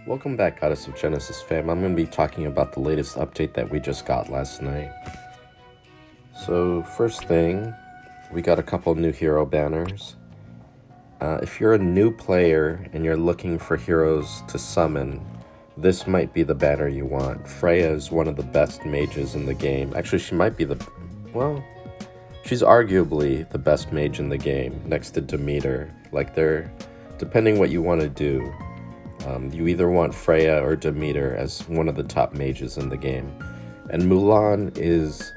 Welcome back, Goddess of Genesis fam. I'm going to be talking about the latest update that we just got last night. So, first thing, we got a couple new hero banners. If you're a new player and you're looking for heroes to summon, this might be the banner you want. Freya is one of the best mages in the game. Actually, she might be she's arguably the best mage in the game, next to Demeter. Depending what you want to do. You either want Freya or Demeter as one of the top mages in the game. And Mulan is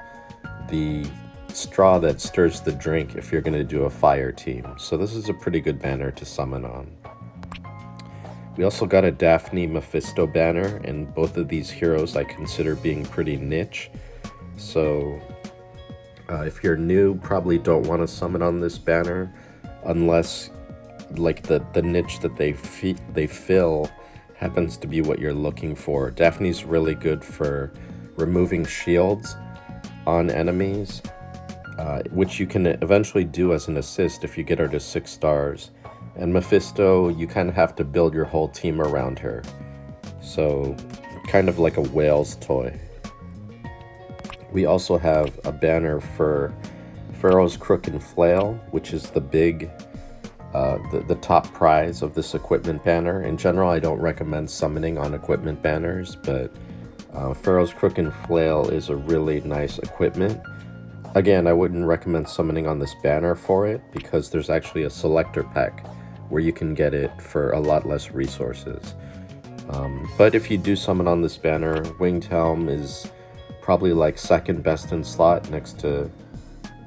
the straw that stirs the drink if you're going to do a fire team. So this is a pretty good banner to summon on. We also got a Daphne Mephisto banner, and both of these heroes I consider being pretty niche. So if you're new, probably don't want to summon on this banner unless like the niche that they fill happens to be what you're looking for. Daphne's really good for removing shields on enemies, which you can eventually do as an assist if you get her to 6 stars. And Mephisto, you kind of have to build your whole team around her. So kind of like a whale's toy. We also have a banner for Pharaoh's Crook and Flail, which is the big the top prize of this equipment banner. In general, I don't recommend summoning on equipment banners, but Pharaoh's Crook and Flail is a really nice equipment. Again, I wouldn't recommend summoning on this banner for it because there's actually a selector pack where you can get it for a lot less resources. But if you do summon on this banner, Winged Helm is probably like second best in slot next to,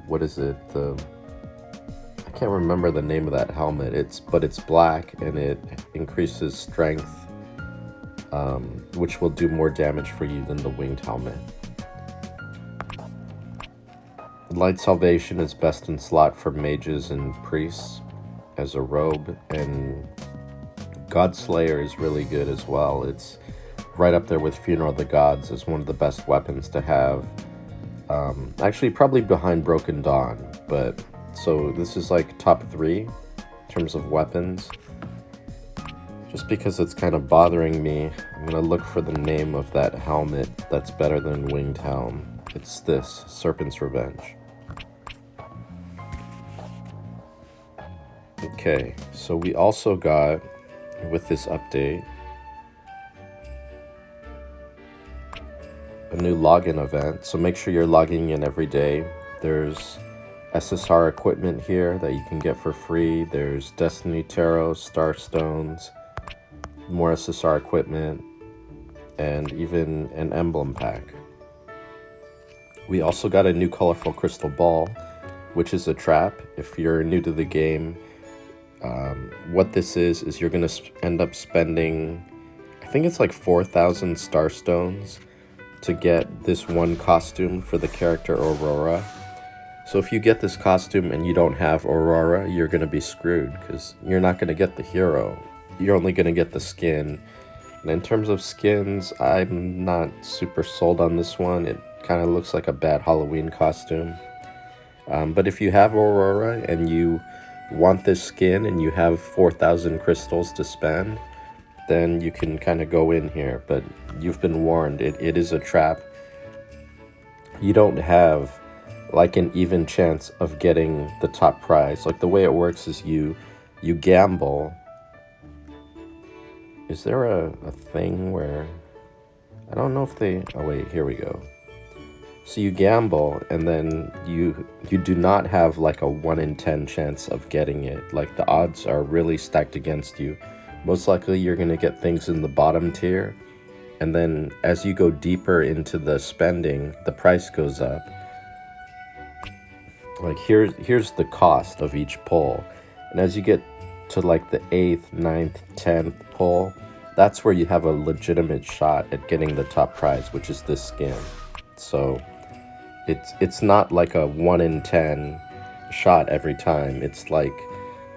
what is it, I can't remember the name of that helmet. But it's black and it increases strength, which will do more damage for you than the winged helmet. Light Salvation is best in slot for mages and priests as a robe, and Godslayer is really good as well. It's right up there with Funeral of the Gods as one of the best weapons to have. Actually, probably behind Broken Dawn, but so this is like top 3 in terms of weapons. Just because it's kind of bothering me, I'm gonna look for the name of that helmet that's better than Winged Helm. It's this, Serpent's Revenge. Okay, so we also got, with this update, a new login event. So make sure you're logging in every day. There's SSR equipment here that you can get for free. There's Destiny Tarot, Starstones, more SSR equipment, and even an emblem pack. We also got a new colorful crystal ball, which is a trap. If you're new to the game, what this is you're going to end up spending, I think it's like 4,000 Starstones to get this one costume for the character Aurora. So if you get this costume and you don't have Aurora, you're going to be screwed because you're not going to get the hero. You're only going to get the skin. And in terms of skins, I'm not super sold on this one. It kind of looks like a bad Halloween costume. But if you have Aurora and you want this skin and you have 4,000 crystals to spend, then you can kind of go in here. But you've been warned, it is a trap. You don't have like an even chance of getting the top prize. Like the way it works is you gamble. Is there a thing where, I don't know if they, oh wait, here we go. So you gamble and then you do not have like a 1 in 10 chance of getting it. Like the odds are really stacked against you. Most likely you're going to get things in the bottom tier, and then as you go deeper into the spending, the price goes up. Like here's the cost of each pull, and as you get to like the 8th, 9th, 10th pull, that's where you have a legitimate shot at getting the top prize, which is this skin. So it's not like a 1 in 10 shot every time. It's like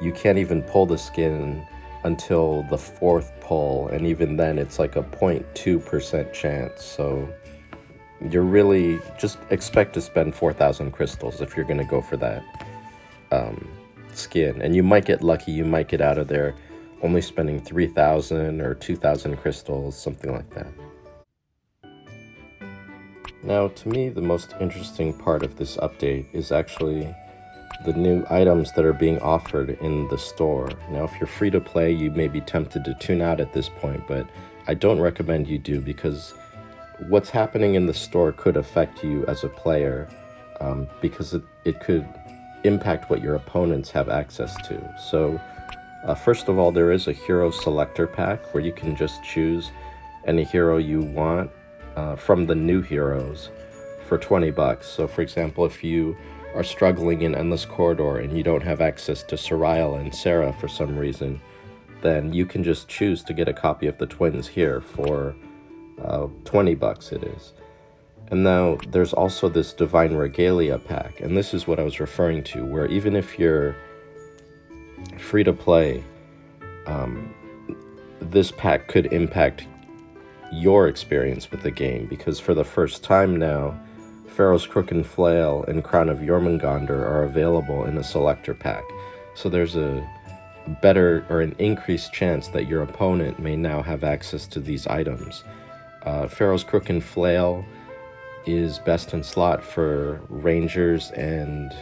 you can't even pull the skin until the 4th pull, and even then it's like a 0.2% chance. So you're really just expect to spend 4,000 crystals if you're going to go for that skin, and you might get lucky, you might get out of there only spending 3,000 or 2,000 crystals, something like that. Now, to me, the most interesting part of this update is actually the new items that are being offered in the store. Now, if you're free to play, you may be tempted to tune out at this point, but I don't recommend you do, because what's happening in the store could affect you as a player, because it could impact what your opponents have access to. So first of all, there is a hero selector pack where you can just choose any hero you want from the new heroes for 20 bucks. So for example, if you are struggling in Endless Corridor and you don't have access to Soraya and Sarah for some reason, then you can just choose to get a copy of the twins here for 20 bucks it is. And now there's also this Divine Regalia pack, and this is what I was referring to, where even if you're free to play, this pack could impact your experience with the game, because for the first time now, Pharaoh's Crook and Flail and Crown of Jormungandr are available in a selector pack. So there's a better or an increased chance that your opponent may now have access to these items. Pharaoh's Crook and Flail is best in slot for Rangers and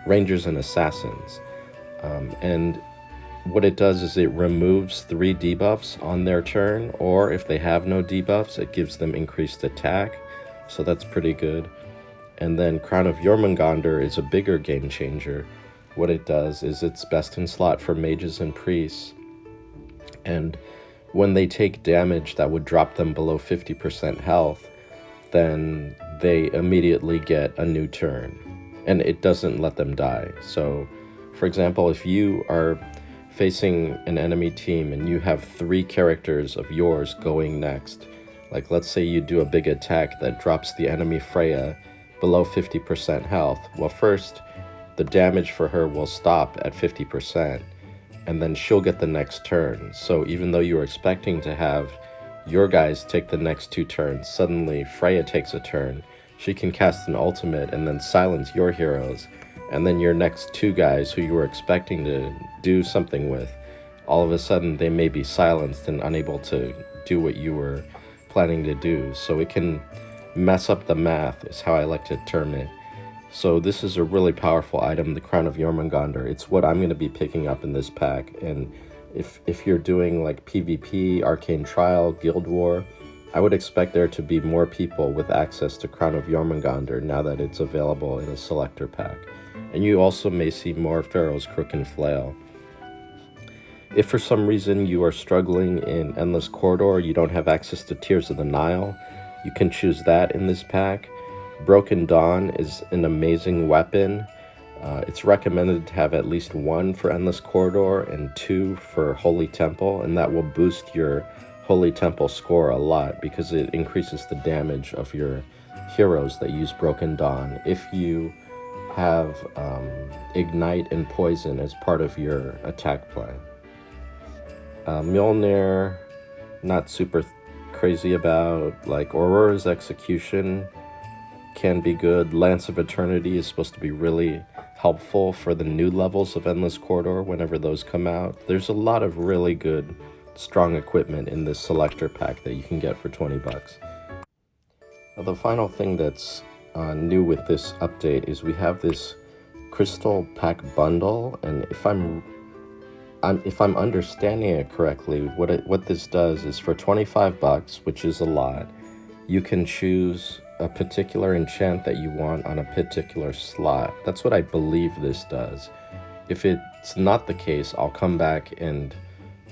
Rangers and Assassins. And what it does is it removes 3 debuffs on their turn, or if they have no debuffs, it gives them increased attack, so that's pretty good. And then Crown of Jormungandr is a bigger game changer. What it does is it's best in slot for mages and priests, and when they take damage that would drop them below 50% health, then they immediately get a new turn, and it doesn't let them die. So for example, if you are facing an enemy team and you have 3 characters of yours going next, like let's say you do a big attack that drops the enemy Freya below 50% health, well, first the damage for her will stop at 50%, and then she'll get the next turn. So even though you were expecting to have your guys take the next 2 turns, suddenly Freya takes a turn, she can cast an ultimate and then silence your heroes, and then your next 2 guys who you were expecting to do something with, all of a sudden they may be silenced and unable to do what you were planning to do. So it can mess up the math, is how I like to term it. So this is a really powerful item, the Crown of Jormungandr. It's what I'm going to be picking up in this pack, and if you're doing like PvP, Arcane Trial, Guild War, I would expect there to be more people with access to Crown of Jormungandr now that it's available in a selector pack. And you also may see more Pharaoh's Crook and Flail. If for some reason you are struggling in Endless Corridor, you don't have access to Tears of the Nile, you can choose that in this pack. Broken Dawn is an amazing weapon. It's recommended to have at least 1 for Endless Corridor and 2 for Holy Temple, and that will boost your Holy Temple score a lot because it increases the damage of your heroes that use Broken Dawn if you have Ignite and Poison as part of your attack plan. Mjolnir, not super crazy about. Like Aurora's Execution can be good. Lance of Eternity is supposed to be really helpful for the new levels of Endless Corridor whenever those come out. There's a lot of really good, strong equipment in this selector pack that you can get for 20 bucks. Now, the final thing that's new with this update is we have this crystal pack bundle, and if I'm understanding it correctly, what this does is for 25 bucks, which is a lot, you can choose a particular enchant that you want on a particular slot. That's what I believe this does. If it's not the case, I'll come back and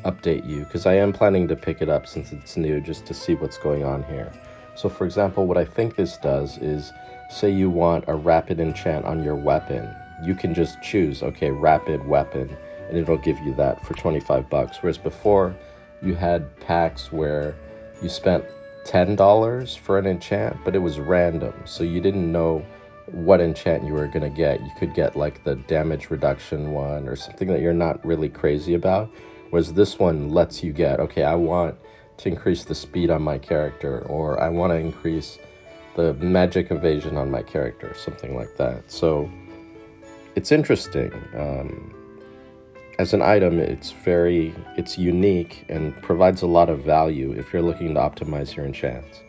update you, because I am planning to pick it up since it's new, just to see what's going on here. So for example, what I think this does is, say you want a rapid enchant on your weapon, you can just choose, okay, rapid weapon, and it'll give you that for 25 bucks. Whereas before, you had packs where you spent $10 for an enchant, but it was random, so you didn't know what enchant you were gonna get. You could get like the damage reduction one or something that you're not really crazy about, whereas this one lets you get, okay, I want to increase the speed on my character, or I want to increase the magic evasion on my character, something like that. So it's interesting. As an item, it's unique and provides a lot of value if you're looking to optimize your enchants.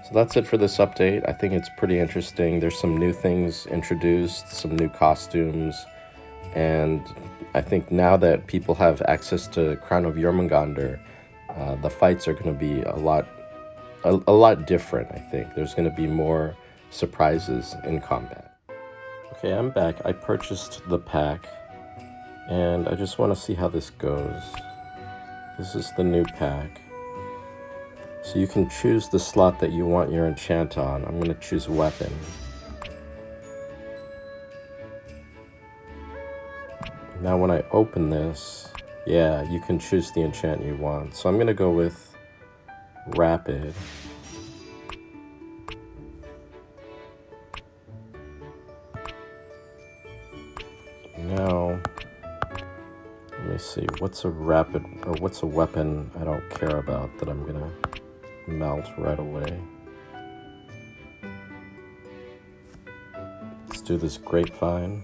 So that's it for this update. I think it's pretty interesting. There's some new things introduced, some new costumes, and I think now that people have access to Crown of Jormungandr, the fights are going to be a lot different. I think there's going to be more surprises in combat. Okay, I'm back. I purchased the pack, and I just want to see how this goes. This is the new pack. So you can choose the slot that you want your enchant on. I'm going to choose weapon. Now when I open this, yeah, you can choose the enchant you want. So I'm going to go with rapid. Now, let me see, what's a weapon I don't care about that I'm going to melt right away. Let's do this grapevine.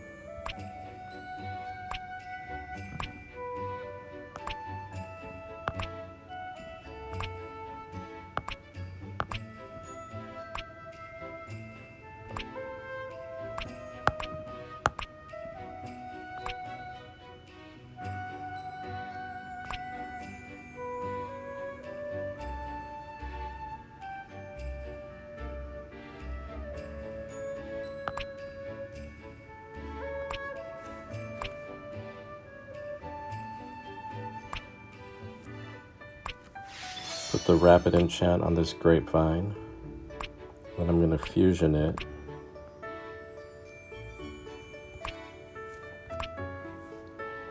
Put the rapid enchant on this grapevine. Then I'm going to fusion it.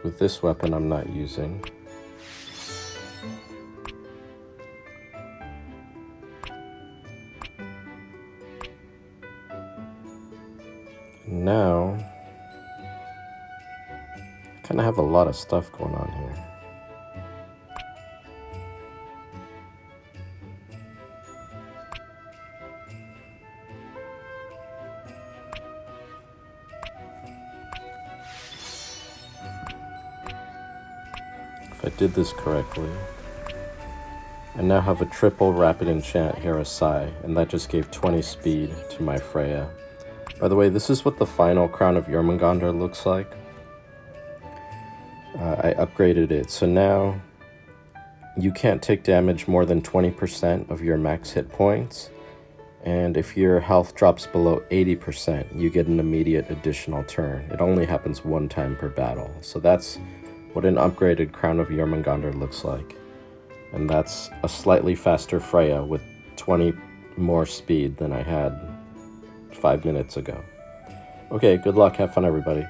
With this weapon I'm not using. Now, I kind of have a lot of stuff going on here. If I did this correctly, I now have a triple rapid enchant Sai, and that just gave 20 speed to my Freya. By the way, this is what the final Crown of Jormungandr looks like. I upgraded it, so now you can't take damage more than 20% of your max hit points, and if your health drops below 80%, you get an immediate additional turn. It only happens one time per battle, so that's what an upgraded Crown of Jormungandr looks like. And that's a slightly faster Freya with 20 more speed than I had 5 minutes ago. Okay, good luck, have fun everybody.